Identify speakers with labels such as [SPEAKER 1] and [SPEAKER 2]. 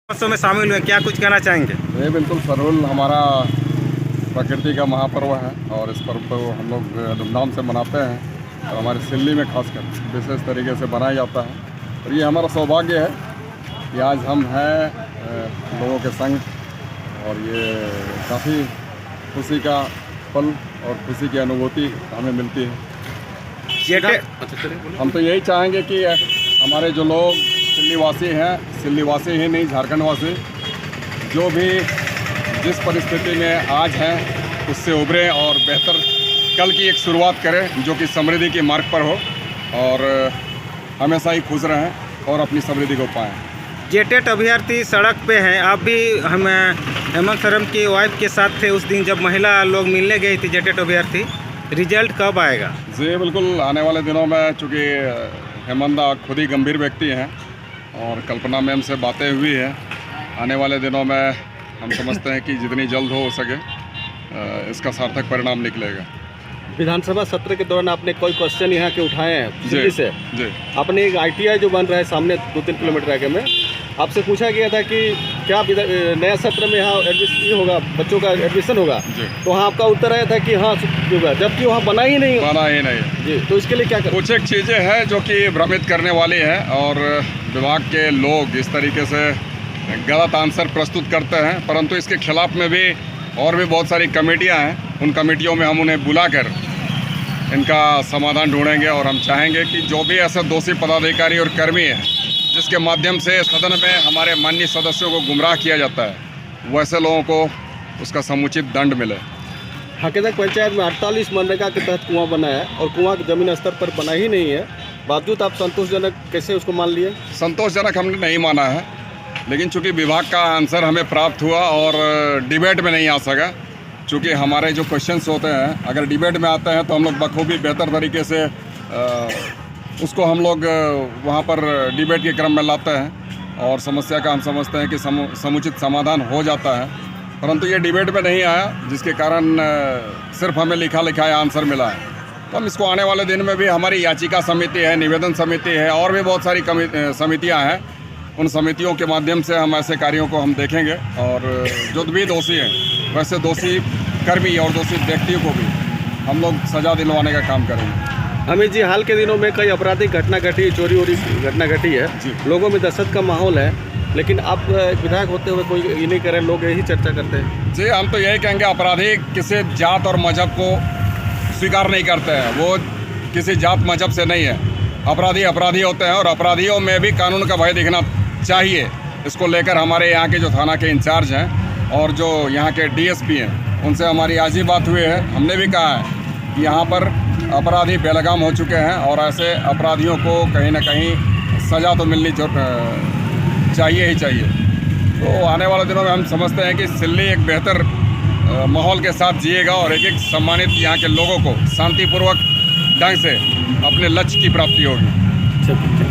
[SPEAKER 1] महोत्सव में शामिल हुए, क्या कुछ कहना चाहेंगे?
[SPEAKER 2] ये बिल्कुल सरहुल हमारा प्रकृति का महापर्व है और इस पर्व को हम लोग धूमधाम से मनाते हैं और हमारी सिल्ली में खासकर विशेष तरीके से मनाया जाता है। और ये हमारा सौभाग्य है कि आज हम हैं लोगों के संग और ये काफ़ी खुशी का पल और खुशी की अनुभूति हमें मिलती है। हम तो यही चाहेंगे कि हमारे जो लोग सिल्ली वासी ही नहीं, झारखंड वासी जो भी जिस परिस्थिति में आज हैं उससे उभरें और बेहतर कल की एक शुरुआत करें जो कि समृद्धि के मार्ग पर हो और हमेशा ही खुश रहें और अपनी समृद्धि को पाएं।
[SPEAKER 1] जेटेट अभ्यर्थी सड़क पे हैं, आप भी हम हेमंत सरन की वाइफ के साथ थे उस दिन जब महिला लोग मिलने गई थी जेटेट अभ्यर्थी, रिजल्ट कब आएगा?
[SPEAKER 2] जी बिल्कुल, आने वाले दिनों में चूँकि हेमंत खुद ही गंभीर व्यक्ति हैं और कल्पना मैम से बातें हुई है, आने वाले दिनों में हम समझते हैं कि जितनी जल्द हो सके इसका सार्थक परिणाम निकलेगा।
[SPEAKER 3] विधानसभा सत्र के दौरान आपने कोई क्वेश्चन यहाँ के उठाए हैं दिल्ली से?
[SPEAKER 2] जी।
[SPEAKER 3] आपने एक ITI जो बन रहा है सामने 2-3 किलोमीटर आगे में, आपसे पूछा गया था कि क्या नया सत्र में यहाँ एडमिशन होगा, बच्चों का एडमिशन होगा, तो वहाँ आपका उत्तर आया था कि हाँ होगा, जबकि वहाँ बना ही नहीं जी। तो इसके लिए क्या करें?
[SPEAKER 2] कुछ एक चीज़ें हैं जो कि भ्रमित करने वाली है और विभाग के लोग इस तरीके से गलत आंसर प्रस्तुत करते हैं, परंतु इसके खिलाफ में भी और भी बहुत सारी कमेटियां हैं, उन कमेटियों में हम उन्हें बुलाकर इनका समाधान ढूंढेंगे और हम चाहेंगे कि जो भी ऐसे दोषी पदाधिकारी और कर्मी हैं जिसके माध्यम से सदन में हमारे माननीय सदस्यों को गुमराह किया जाता है, वैसे लोगों को उसका समुचित दंड मिले।
[SPEAKER 3] हकीकत पंचायत में 48 मनरेगा के तहत कुआं बना है और कुआं ज़मीन स्तर पर बना ही नहीं है, बावजूद आप संतोषजनक कैसे उसको मान लिए?
[SPEAKER 2] संतोषजनक हमने नहीं माना है, लेकिन चूंकि विभाग का आंसर हमें प्राप्त हुआ और डिबेट में नहीं आ सका, चूँकि हमारे जो क्वेश्चंस होते हैं अगर डिबेट में आते हैं तो हम लोग बखूबी बेहतर तरीके से उसको हम लोग वहाँ पर डिबेट के क्रम में लाते हैं और समस्या का हम समझते हैं कि समुचित समाधान हो जाता है, परंतु ये डिबेट में नहीं आया जिसके कारण सिर्फ हमें लिखा आंसर मिला है। तो हम इसको आने वाले दिन में भी हमारी याचिका समिति है, निवेदन समिति है और भी बहुत सारी समितियाँ हैं, उन समितियों के माध्यम से हम ऐसे कार्यों को हम देखेंगे और जो भी दोषी हैं वैसे दोषी कर्मी और दोषी व्यक्तियों को भी हम लोग सजा दिलवाने का काम करेंगे।
[SPEAKER 3] अमित जी, हाल के दिनों में कई आपराधिक घटना घटी, चोरी घटना घटी है, लोगों में दहशत का माहौल है, लेकिन आप विधायक होते हुए कोई ये नहीं करें, लोग यही चर्चा करते हैं।
[SPEAKER 2] जी, हम तो यही कहेंगे अपराधी किसी जात और मजहब को स्वीकार नहीं करते हैं, वो किसी जात मजहब से नहीं है। अपराधी होते हैं और अपराधियों में भी कानून का भय दिखना चाहिए। इसको लेकर हमारे यहाँ के जो थाना के इंचार्ज हैं और जो यहाँ के DSP हैं उनसे हमारी आज ही बात हुई है। हमने भी कहा है कि यहाँ पर अपराधी बेलगाम हो चुके हैं और ऐसे अपराधियों को कहीं ना कहीं सज़ा तो मिलनी चाहिए ही चाहिए। तो आने वाले दिनों में हम समझते हैं कि सिल्ली एक बेहतर माहौल के साथ जिएगा और एक सम्मानित यहाँ के लोगों को शांतिपूर्वक ढंग से अपने लक्ष्य की प्राप्ति होगी।